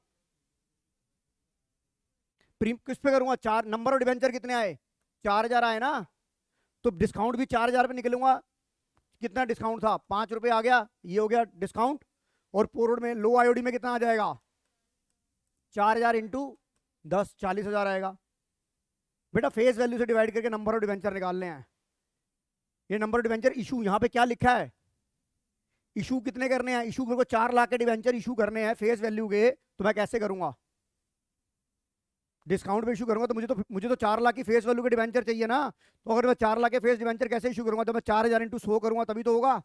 किस पे करूंगा? 4 नंबर ऑफ डिवेंचर कितने आए? 4000 आए ना, तो डिस्काउंट भी 4000 पे निकलूंगा। कितना डिस्काउंट था? 5 रुपए आ गया, ये हो गया डिस्काउंट। और पोरोड में लो आईओडी में कितना आ जाएगा? 4000 इंटू 10, 40,000 आएगा। बेटा फेस वैल्यू से डिवाइड करके नंबर ऑफ डिवेंचर निकालने हैं। ये नंबर ऑफ डिवेंचर इशू यहां पे क्या लिखा है? इशू कितने करने हैं? इशू को 4 लाख के डिवेंचर इशू करने हैं फेस वैल्यू के, तो मैं कैसे करूंगा? डिस्काउंट पे इशू करूंगा तो मुझे तो 4 लाख की फेस वैल्यू के डिवेंचर चाहिए ना। तो अगर मैं 4 लाख के फेस डिवेंचर कैसे इशू करूंगा? तो मैं 4000 इंटू 100 करूंगा तभी तो होगा।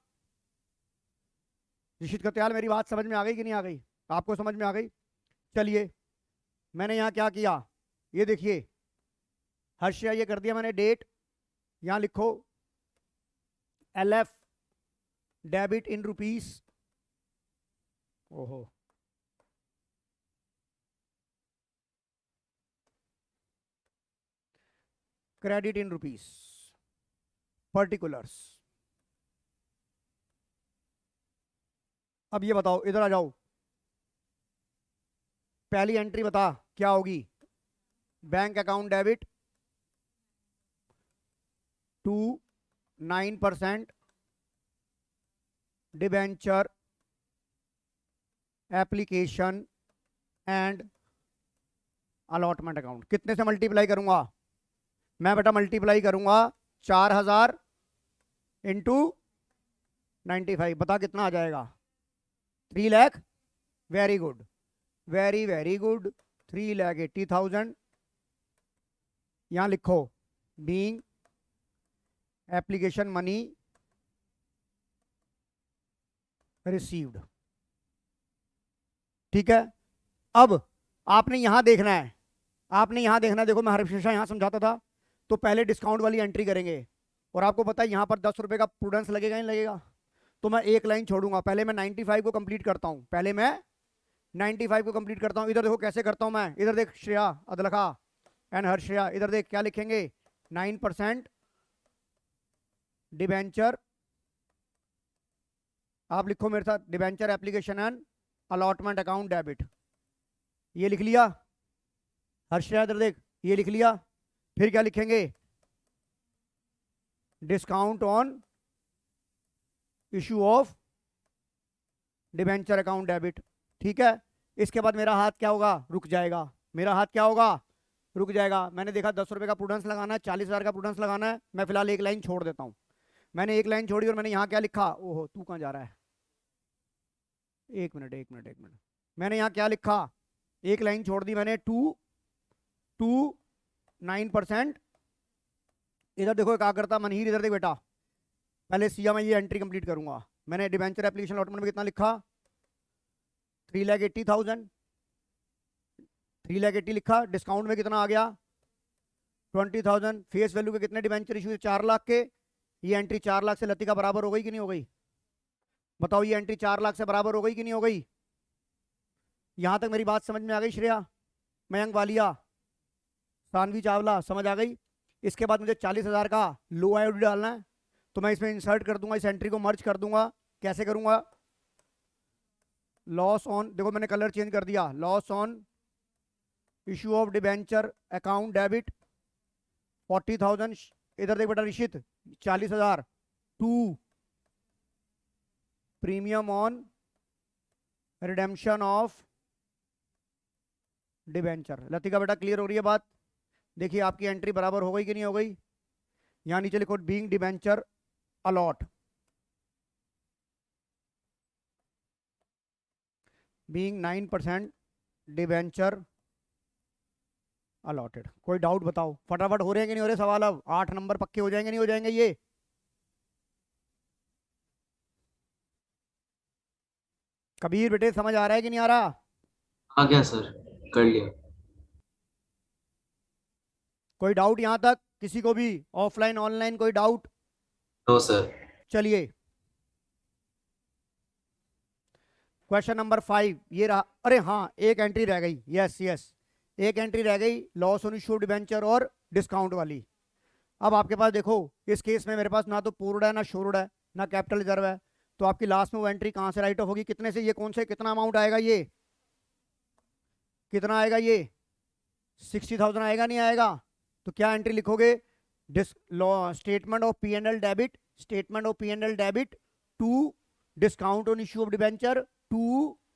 निश्चित कत्याल मेरी बात समझ में आ गई कि नहीं आ गई? आपको समझ में आ गई? चलिए मैंने यहां क्या किया, ये देखिए हर्षया, ये कर दिया मैंने डेट, यहां लिखो LF डेबिट इन रुपीस, ओहो क्रेडिट इन रुपीस, पर्टिकुलर्स। अब ये बताओ, इधर आ जाओ, पहली एंट्री बता क्या होगी? Bank account debit to 9% debenture application and allotment account. कितने से मल्टीप्लाई करूंगा मैं? बेटा मल्टीप्लाई करूंगा 4000 इंटू 95, बता कितना आ जाएगा? 3 lakh. Very good, very very good, 3,80,000। यहां लिखो बीइंग एप्लीकेशन मनी रिसीव्ड। ठीक है, अब आपने यहां देखना है, आपने यहां देखना है। देखो मैं हमेशा यहां समझाता था, तो पहले डिस्काउंट वाली एंट्री करेंगे, और आपको पता है यहां पर 10 रुपए का प्रूडेंस लगेगा, नहीं लगेगा? तो मैं एक लाइन छोड़ूंगा, पहले मैं 95 को कंप्लीट करता हूं, पहले मैं 95 को कंप्लीट करता हूं। इधर देखो कैसे करता हूं मैं, इधर देख श्रेया अदलखा एंड हर्षया, इधर देख क्या लिखेंगे? 9% डिबेंचर, आप लिखो मेरे साथ, debenture application and allotment account debit. ये लिख लिया हर्षया, इधर देख ये लिख लिया। फिर क्या लिखेंगे? Discount on issue of debenture account debit. ठीक है, इसके बाद मेरा हाथ क्या होगा? रुक जाएगा। मेरा हाथ क्या होगा? रुक जाएगा। मैंने देखा 10 रुपए का प्रूडेंस लगाना है, 40,000 का प्रूडेंस लगाना है, मैं फिलहाल एक लाइन छोड़ देता हूं। मैंने एक लाइन छोड़ी और मैंने यहां क्या लिखा? ओहो तू कहां जा रहा है? एक मिनट एक मिनट एक मिनट, मैंने यहां क्या लिखा? एक लाइन छोड़ दी मैंने, 9%। इधर देखो एकाग्रता मनहीर, इधर देख बेटा, पहले सिया मैं ये एंट्री कंप्लीट करूंगा। मैंने डिबेंचर एप्लीकेशन अलॉटमेंट में कितना लिखा? 3,80,000, 3,80,000 लिखा। डिस्काउंट में कितना आ गया? 20,000। फेस वैल्यू के कितने डिबेंचर इशू? 4 लाख के। ये एंट्री 4 लाख से लतिका बराबर हो गई कि नहीं हो गई? बताओ ये एंट्री 4 लाख से बराबर हो गई कि नहीं हो गई? यहां तक मेरी बात समझ में आ गई श्रेया, मयंक वालिया, सानवी चावला, समझ आ गई? इसके बाद मुझे 40,000 का लो आईओडी डालना है, तो मैं इसमें इंसर्ट कर दूंगा, इस एंट्री को मर्ज कर दूंगा। कैसे करूंगा? लॉस ऑन, देखो मैंने कलर चेंज कर दिया, loss on issue of debenture account debit 40,000। इधर देख बेटा निश्चित 40,000 to premium on redemption of debenture. Latika बेटा क्लियर हो रही है बात? देखिए आपकी एंट्री बराबर हो गई कि नहीं हो गई? यहां नीचे लिखो being debenture allot, being 9% debenture allotted. कोई डाउट बताओ, फटाफट हो रहे हैं कि नहीं हो रहे सवाल? अब 8 नंबर पक्के हो जाएंगे नहीं हो जाएंगे ये? कबीर बेटे समझ आ रहा है कि नहीं आ रहा? आ गया सर, कर लिया। कोई डाउट यहां तक किसी को भी? ऑफलाइन ऑनलाइन कोई डाउट? No sir. चलिए क्वेश्चन नंबर 5 ये रहा। अरे हाँ एक एंट्री रह गई, यस यस, एक एंट्री रह गई, लॉस ऑन इशू डिबेंचर और डिस्काउंट वाली। अब आपके पास देखो इस केस में मेरे पास ना तो पूर्ण है ना शोर्ड है ना कैपिटल रिजर्व है, तो आपकी लास्ट में वो एंट्री कहां से राइट ऑफ होगी? कितने से? ये कौन से कितना अमाउंट आएगा? ये कितना आएगा? ये 60,000 आएगा नहीं आएगा? तो क्या एंट्री लिखोगे? Statement of P and L debit, statement of P and L debit to discount on issue of debenture to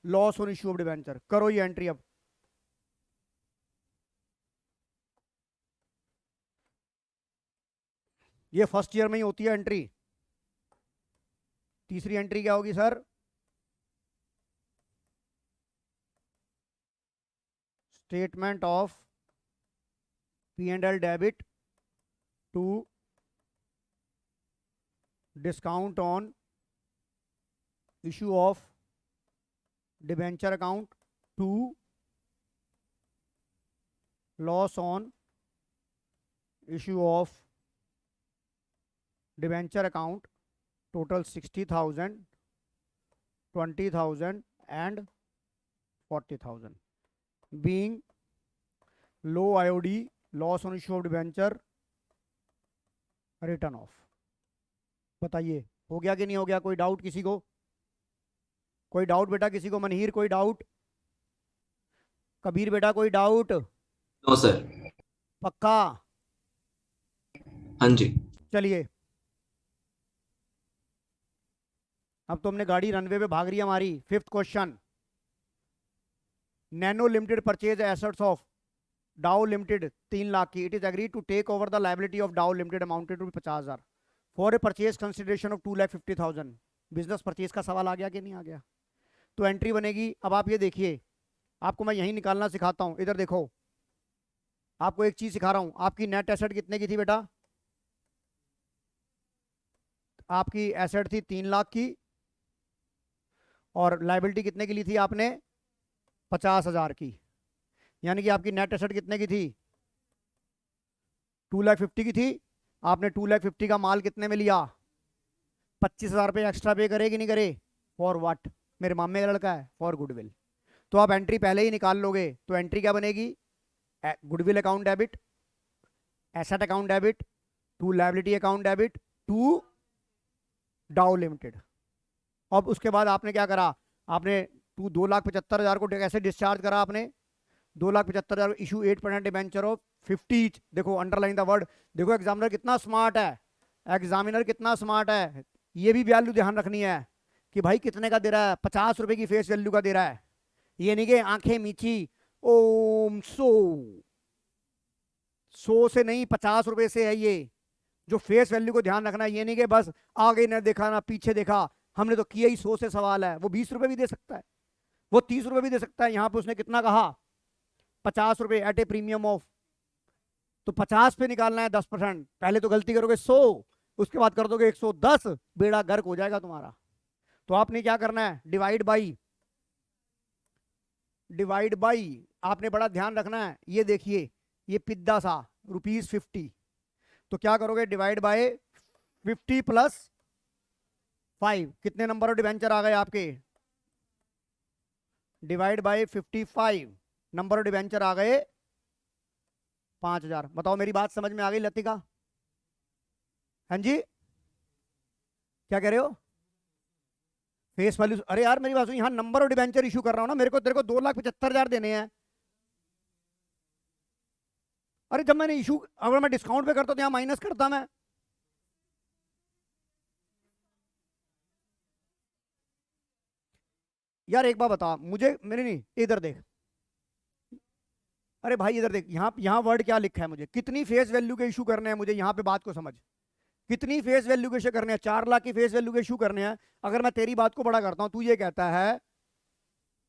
loss on issue of debenture. करो ये एंट्री अब। ये फर्स्ट ईयर में ही होती है एंट्री। तीसरी एंट्री क्या होगी sir? Statement of P and L debit to discount on issue of debenture account to loss on issue of debenture account, total 60,000, 20,000 and 40,000, being लो IOD, loss on issue of debenture, written off. बताइए हो गया कि नहीं हो गया? कोई doubt किसी को? कोई डाउट बेटा किसी को? मनहीर कोई डाउट? कबीर बेटा कोई डाउट? No sir. पक्का? हाँ जी। चलिए अब तो हमने गाड़ी रनवे पे भाग रही है हमारी। 5th question, nano limited purchase assets of Dow limited 3 lakh की। It is agree to take over the liability of Dow limited amounted to 50,000 for a purchase consideration of 2,50,000। Business purchase का सवाल आ गया कि नहीं आ गया? तो एंट्री बनेगी। अब आप ये देखिए, आपको मैं यहीं निकालना सिखाता हूं। इधर देखो, आपको एक चीज सिखा रहा हूं। आपकी नेट एसेट कितने की थी बेटा? आपकी एसेट थी 3 लाख की, और लाइबिलिटी कितने की ली थी आपने? 50,000 की। यानी कि आपकी नेट एसेट कितने की थी? 2,50,000 की थी। आपने 2,50,000 का माल कितने में लिया? 25,000 रुपये एक्स्ट्रा पे करे कि नहीं करे? For what? मेरे मामे का लड़का है, फॉर गुडविल। तो आप एंट्री पहले ही निकाल लोगे। तो एंट्री क्या बनेगी? Goodwill account debit, asset account debit to liability account debit to Dow limited. अब उसके बाद आपने क्या करा? आपने 2,75,000 को कैसे डिस्चार्ज करा आपने? 2,75,000 इशू 8% डिबेंचर ऑफ 50। देखो अंडरलाइन द वर्ड। देखो एग्जामिनर कितना स्मार्ट है, एग्जामिनर कितना स्मार्ट है। ये भी वैल्यू ध्यान रखनी है कि भाई कितने का दे रहा है? 50 रुपए की फेस वैल्यू का दे रहा है। ये नहीं कि आंखें मीची ओम सो से नहीं, 50 रुपए से है ये। जो फेस वैल्यू को ध्यान रखना है। ये नहीं कि बस आगे न देखा ना पीछे देखा, हमने तो किया ही 100 से सवाल है। वो 20 रुपए भी दे सकता है, वो 30 रुपए भी दे सकता है। यहां पे उसने कितना कहा? 50 रुपए एट ए प्रीमियम ऑफ। तो 50 पे निकालना है 10%। पहले तो गलती करोगे 100, उसके बाद कर दोगे 110, बेड़ा गर्क हो जाएगा तुम्हारा। तो आपने क्या करना है? डिवाइड बाई, डिवाइड बाई आपने बड़ा ध्यान रखना है। ये देखिए ये पिद्दा सा ₹50। तो क्या करोगे? Divide by 50 plus 5। कितने नंबर ऑफ डिवेंचर आ गए आपके? Divide by 55 number of debenture आ गए 5,000। बताओ मेरी बात समझ में आ गई लतिका? हाँ जी, क्या कह रहे हो? फेस वैल्यू, अरे यार मेरी बात सुन, यहां नंबर और डिबेंचर इशू कर रहा हूं ना, मेरे को तेरे को 2,75,000 देने हैं। अरे जब मैंने इशू, अगर मैं डिस्काउंट पे करता तो यहां माइनस करता मैं। यार एक बात बता मुझे, मेरे नहीं, इधर देख। अरे भाई इधर देख, यहाँ वर्ड क्या लिखा है, मुझे कितनी फेस वैल्यू के इशू करने हैं, मुझे यहाँ पे बात को समझ। कितनी फेस वैल्यू के इशू करने हैं? 4 लाख की फेस वैल्यू के इशू करने हैं। अगर मैं तेरी बात को बड़ा करता हूं, तू ये कहता है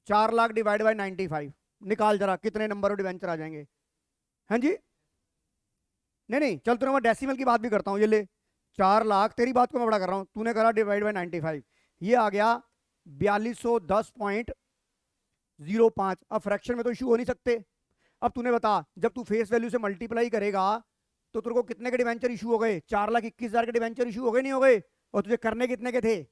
4 लाख डिवाइड बाई 95, निकाल जरा कितने नंबर और डिवेंचर आ जाएंगे। हाँ जी, नहीं नहीं चल, तूने मैं डेसिमल की बात भी करता हूँ, ये ले 4 लाख, तेरी बात को मैं बड़ा कर रहा हूँ, तूने करा डिवाइड बाई 95, ये आ गया 4210.05। अब फ्रैक्शन में तो इशू हो नहीं सकते। अब तूने बता, जब तू फेस वैल्यू से मल्टीप्लाई करेगा तो तेरे को कितने के डिवेंचर इशू हो गए? 4,21,000 के डिवेंचर इशू हो गए, नहीं हो गए? और तुझे करने कितने के थे?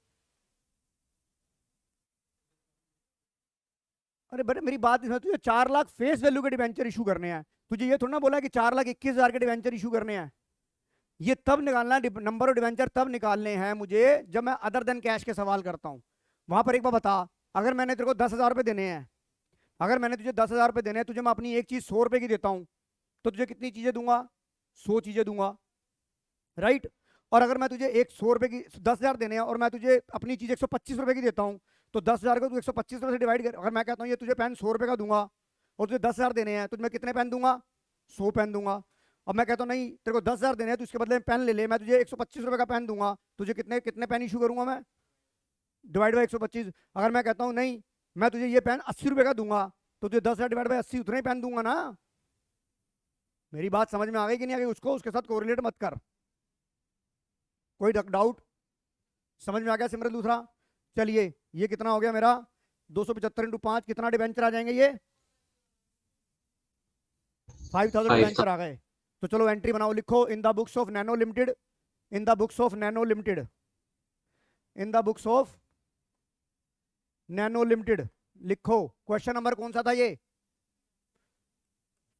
अरे बड़े मेरी बात नहीं समझ, तुझे 4 लाख फेस वैल्यू के डिवेंचर इशू करने हैं। तुझे ये थोड़ा ना बोला कि 4,21,000 के डिवेंचर इशू करने हैं। ये तब निकालना है, नंबर ऑफ डिवेंचर तब निकालने हैं मुझे जब मैं अदर देन कैश के सवाल करता हूं। वहां पर एक बार बता, अगर मैंने तेरे को 10,000 रुपये देने हैं, अगर मैंने तुझे 10,000 रुपये देने हैं, तुझे मैं अपनी एक चीज 100 रुपये की देता हूं, तो तुझे कितनी चीजें दूंगा? 100 चीजें दूंगा, राइट। और अगर मैं तुझे एक 100 रुपये की 10,000 देने हैं और मैं तुझे अपनी चीज 125 रुपये की देता हूं, तो 10,000 को तू 125 रुपये से डिवाइड कर। अगर मैं कहता हूँ ये तुझे पेन 100 रुपये का दूंगा और तुझे 10,000 देने हैं, तो मैं कितने पेन दूंगा? 100 पेन दूंगा। अब मैं कहता हूँ नहीं तेरे को 10,000 देने हैं, तो इसके बदले में पेन ले ले, मैं तुझे 125 रुपये का पेन दूंगा, तुझे कितने कितने पेन इशू करूंगा मैं? Divide by 125। अगर मैं कहता हूँ नहीं मैं तुझे ये पेन 80 रुपये का दूंगा, तो तुझे 10,000 डिवाइड बाई 80 उतने ही पेन दूंगा ना। मेरी बात समझ में आ गई कि नहीं आ गई? उसको उसके साथ कोरिलेट मत कर। कोई डाउट? समझ में आ गया सिमरन? दूसरा, चलिए ये कितना हो गया मेरा? 275 × 5 कितना डिवेंचर आ जाएंगे? ये 5,000 फाइव डिवेंचर आ गए। तो चलो एंट्री बनाओ, लिखो in the books of Nano limited, in the books of Nano limited, in the books of Nano limited. लिखो क्वेश्चन नंबर कौन सा था ये?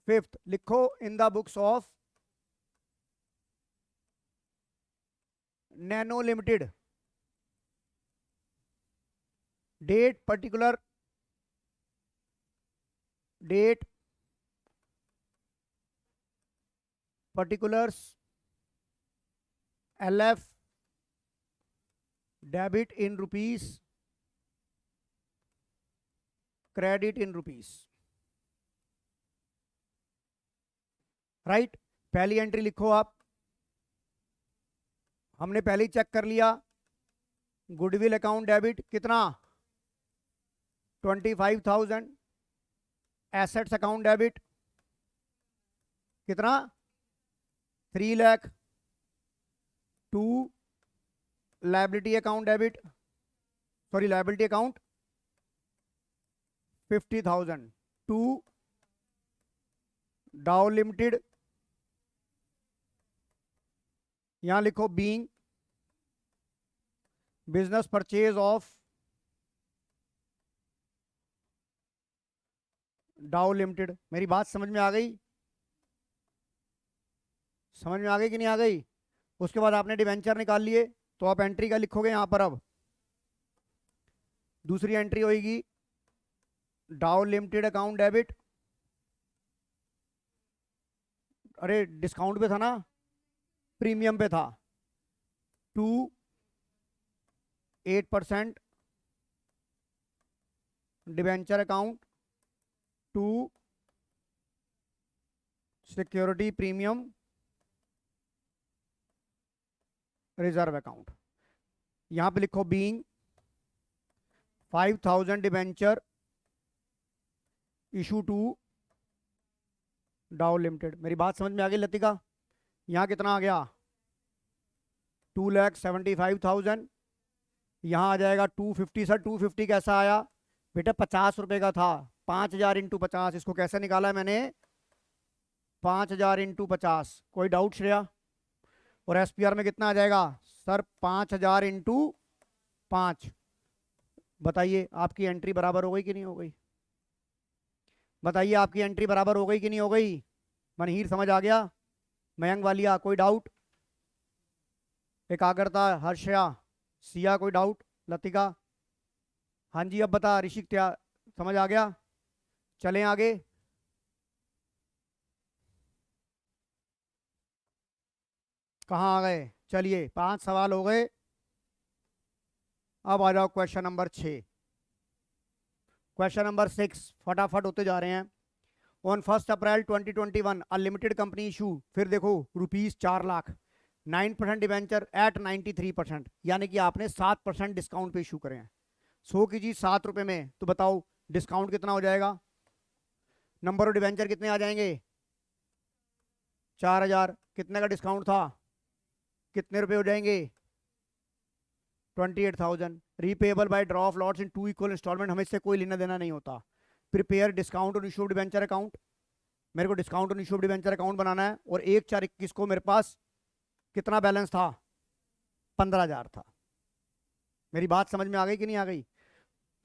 5th। लिखो in the books of Nano limited, date particular, date particulars, LF, debit in rupees, credit in rupees, right. पहली एंट्री लिखो आप, हमने पहले ही चेक कर लिया। गुडविल अकाउंट डेबिट कितना? 25,000। एसेट्स अकाउंट डेबिट कितना? 3 lakh. To liability account debit, sorry liability account 50,000। To Dow limited, यहां लिखो being business purchase of Dow limited. मेरी बात समझ में आ गई? समझ में आ गई कि नहीं आ गई? उसके बाद आपने डिवेंचर निकाल लिए, तो आप एंट्री का लिखोगे यहां पर। अब दूसरी एंट्री होगी डाउ लिमिटेड अकाउंट डेबिट, अरे डिस्काउंट पे था ना, प्रीमियम पे था, to 8% debenture account, to security premium reserve account. यहां पे लिखो being 5,000 debenture issue to Dow limited. मेरी बात समझ में आ गई लतिका? यहां कितना आ गया? 2,75,000। यहां आ जाएगा 250। सर 250 कैसा आया बेटा? 50 रुपए का था। 5,000 इंटू 50, इसको कैसे निकाला है मैंने? 5,000 इंटू 50। कोई डाउट श्रेया? और एसपीआर में कितना आ जाएगा? Sir 5,000 into 5। बताइए आपकी एंट्री बराबर हो गई कि नहीं हो गई? बताइए आपकी एंट्री बराबर हो गई कि नहीं हो गई? मनहीर समझ आ गया? मयंक वालिया कोई डाउट? एकाग्रता हर्षया सिया कोई डाउट? लतिका? हाँ जी, अब बता ऋषिक, क्या समझ आ गया? चलें आगे। कहाँ आ गए? चलिए 5 सवाल हो गए। अब आ जाओ क्वेश्चन नंबर 6। क्वेश्चन नंबर 6 फटाफट होते जा रहे हैं। On 1 April 2021 a limited company issue, फिर देखो ₹4 लाख 9% डिवेंचर एट 93%, यानी कि आपने 7% डिस्काउंट पे इशू करे हैं। 100 की चीज ₹7 में, तो बताओ डिस्काउंट कितना हो जाएगा? नंबर ऑफ डिवेंचर कितने आ जाएंगे? 4,000। कितने का डिस्काउंट था? कितने रुपए हो जाएंगे? 28,000। Repayable by draw of lots in 2 equal installment, हमें इससे कोई लेना देना नहीं होता। Prepare discount on issue of debenture account, मेरे को discount on issue of debenture account बनाना है। और 1/4/21 को मेरे पास कितना बैलेंस था? 15,000 था। मेरी बात समझ में आ गई कि नहीं आ गई?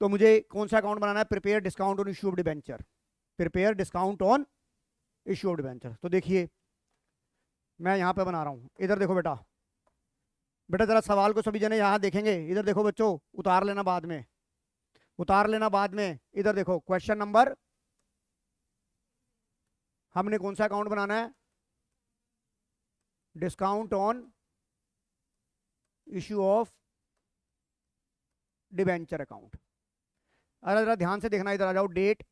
तो मुझे कौन सा अकाउंट बनाना है? Prepare discount on issue of debenture. Prepare discount on issue of debenture. तो देखिए मैं यहां पे बना रहा हूं, इधर देखो बेटा। बेटा जरा सवाल को सभी जने यहां देखेंगे, इधर देखो बच्चों, उतार लेना बाद में, उतार लेना बाद में। इधर देखो क्वेश्चन नंबर, हमने कौन सा अकाउंट बनाना है? Discount on issue of debenture account. अरे जरा ध्यान से देखना, इधर आ जाओ। डेट,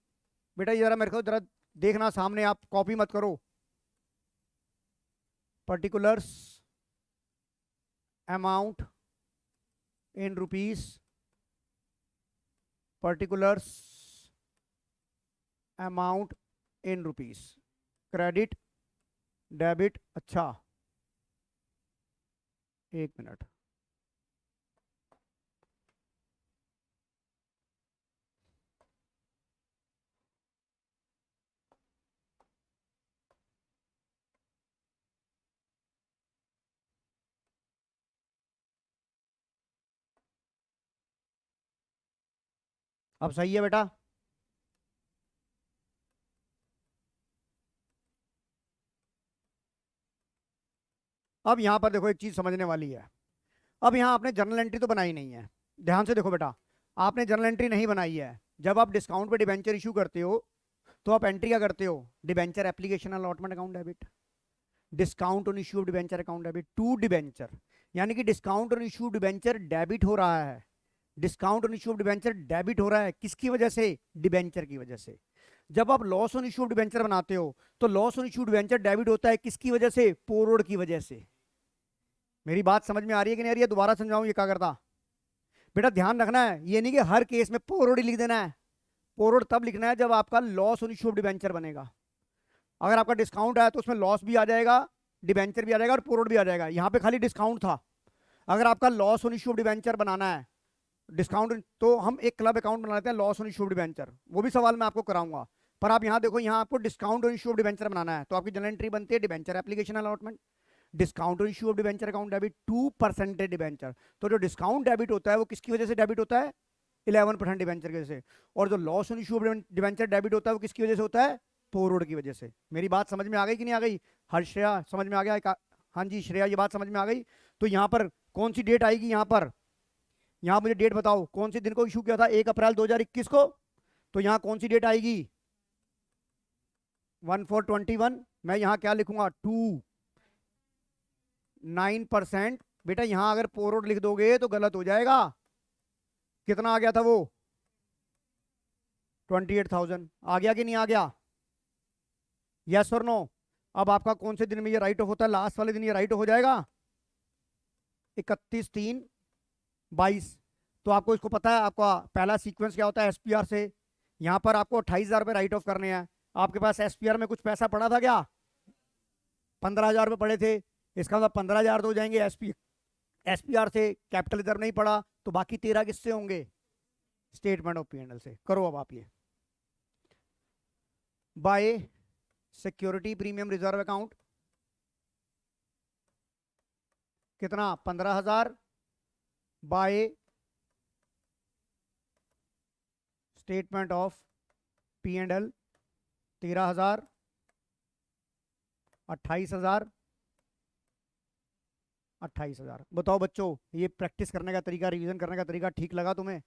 बेटा ये जरा मेरे को जरा देखना सामने, आप कॉपी मत करो। Particulars amount in rupees, particulars amount in rupees, credit debit. अच्छा, एक मिनट। अब सही है बेटा? अब यहां पर देखो एक चीज समझने वाली है। अब यहां आपने जर्नल एंट्री तो बनाई नहीं है। ध्यान से देखो बेटा, आपने जर्नल एंट्री नहीं बनाई है। जब आप डिस्काउंट पे डिबेंचर इशू करते हो तो आप एंट्री क्या करते हो? Debenture application allotment account debit, discount on issue of debenture account debit to debenture, यानी कि discount on issue of debenture debit हो रहा है। Discount on issue of debenture debit हो रहा है, किसकी वजह से? डिबेंचर की वजह से। जब आप loss on issue of debenture बनाते हो तो loss on issue debenture debit होता है किसकी वजह से? पोरोड की वजह से। मेरी बात समझ में आ रही है कि नहीं आ रही है? दोबारा समझाऊं ये क्या करता? बेटा ध्यान रखना है, ये नहीं कि हर केस में पोरोड ही लिख देना है। पोरोड तब लिखना है जब आपका loss on issue of debenture बनेगा। अगर आपका डिस्काउंट आया तो उसमें लॉस भी आ जाएगा, डिबेंचर भी आ जाएगा और पोरोड भी आ जाएगा। यहां पे खाली डिस्काउंट था। अगर आपका loss on issue of debenture बनाना है, डिस्काउंट, तो हम एक क्लब अकाउंट बना लेते हैं loss on issue of debenture, वो भी सवाल मैं आपको कराऊंगा। पर आप यहां देखो, यहां आपको discount on issue of debenture बनाना है, तो आपकी जनरल एंट्री बनती है debenture application allotment, discount on issue of debenture account debit 2% debenture. तो जो डिस्काउंट डेबिट होता है वो किसकी वजह से डेबिट होता है? 11% डिबेंचर की वजह से। और जो loss on issue of debenture debit होता है वो किसकी वजह से होता है? फोरवर्ड की वजह से। मेरी बात समझ में आ गई कि नहीं आ गई? हर्षया समझ में आ गया? हाँ जी श्रेया, ये बात समझ में आ गई? तो यहां पर कौन सी डेट आएगी? यहां पर, यहां मुझे डेट बताओ, कौन से दिन को इशू किया था? 1 अप्रैल 2021 को। तो यहां कौन सी डेट आएगी? 1/4/21। मैं यहां क्या लिखूंगा? 9%। बेटा यहां अगर पोरोड लिख दोगे तो गलत हो जाएगा। कितना आ गया था वो? 28,000। आ गया कि नहीं आ गया? यस और नो? अब आपका कौन से दिन में ये राइट ऑफ होता है? लास्ट वाले दिन ये राइट ऑफ हो जाएगा, 31/3/22। तो आपको इसको पता है, आपका पहला सीक्वेंस क्या होता है एसपीआर से? यहां पर आपको 28,000 रुपये राइट ऑफ करने हैं। आपके पास एसपीआर में कुछ पैसा पड़ा था क्या? 15,000 रुपये पड़े थे। इसका मतलब 15,000 तो हो जाएंगे एसपीआर से। कैपिटल रिजर्व नहीं पड़ा, तो बाकी 13 किससे होंगे? स्टेटमेंट ऑफ पीएनएल से। करो अब आप ये। Bye security premium reserve account, कितना? 15,000। By statement of PNL 13,000। 28,000। 28,000। बताओ बच्चों, ये प्रैक्टिस करने का तरीका, रिवीजन करने का तरीका ठीक लगा तुम्हें?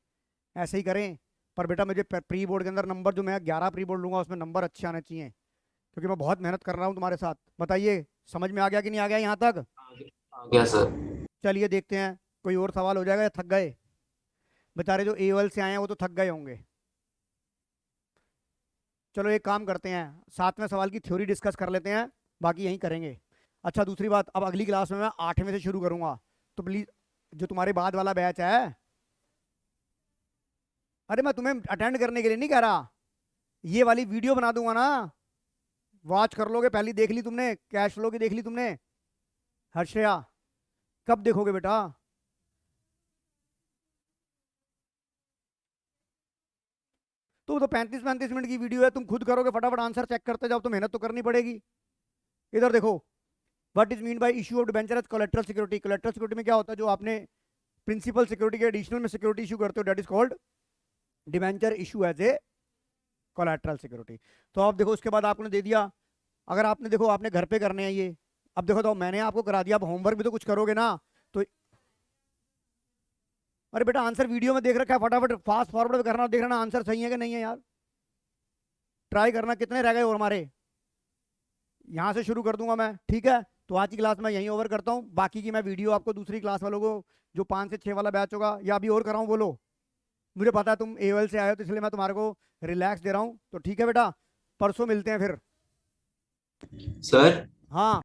ऐसे ही करें। पर बेटा मुझे प्री बोर्ड के अंदर नंबर, जो मैं 11 प्री बोर्ड लूंगा उसमें नंबर अच्छे आने चाहिए, क्योंकि मैं बहुत मेहनत कर रहा हूँ तुम्हारे साथ। बताइए समझ में आ गया कि नहीं आ गया यहाँ तक? आ गया सर। चलिए देखते हैं, कोई और सवाल हो जाएगा या थक गए? बेचारे जो एओएल से आए हैं वो तो थक गए होंगे। चलो एक काम करते हैं, 7वें सवाल की थ्योरी डिस्कस कर लेते हैं, बाकी यहीं करेंगे। अच्छा दूसरी बात, अब अगली क्लास में मैं 8वें से शुरू करूंगा, तो प्लीज जो तुम्हारे बाद वाला बैच है, अरे मैं तुम्हें अटेंड करने के लिए नहीं कह रहा, ये वाली वीडियो बना दूंगा ना, वॉच कर लोगे। पहली देख ली तुमने, कैश फ्लो की देख ली तुमने, हर्षया? कब देखोगे बेटा? तो 35-35 मिनट की वीडियो है, तुम खुद करोगे, फटाफट आंसर चेक करते जाओ, तो मेहनत तो करनी पड़ेगी। इधर देखो, what is mean by issue of debenture as collateral security. Collateral security में क्या होता है? जो आपने प्रिंसिपल सिक्योरिटी के एडिशनल में सिक्योरिटी इशू करते हो, that is called debenture issue as a collateral security. तो अब देखो, उसके बाद आपने दे दिया, अगर आपने देखो आपने घर पे करने हैं ये, अब देखो तो मैंने आपको करा दिया, अब होमवर्क भी तो कुछ करोगे ना। तो अरे बेटा आंसर वीडियो में देख रखा है, फटाफट फास्ट फॉरवर्ड करना, देख रहा आंसर सही है कि नहीं है यार। ट्राई करना। कितने रह गए और हमारे? यहाँ से शुरू कर दूंगा मैं, ठीक है? तो आज की क्लास में यहीं ओवर करता हूँ, बाकी की मैं वीडियो आपको दूसरी क्लास वालों को, जो 5 से 6 वाला बैच होगा, या अभी और कराऊँ बोलो? मुझे पता है तुम एओएल से आए हो, तो इसलिए मैं तुम्हारे को रिलैक्स दे रहा हूँ। तो ठीक है बेटा, परसों मिलते हैं फिर। सर हाँ।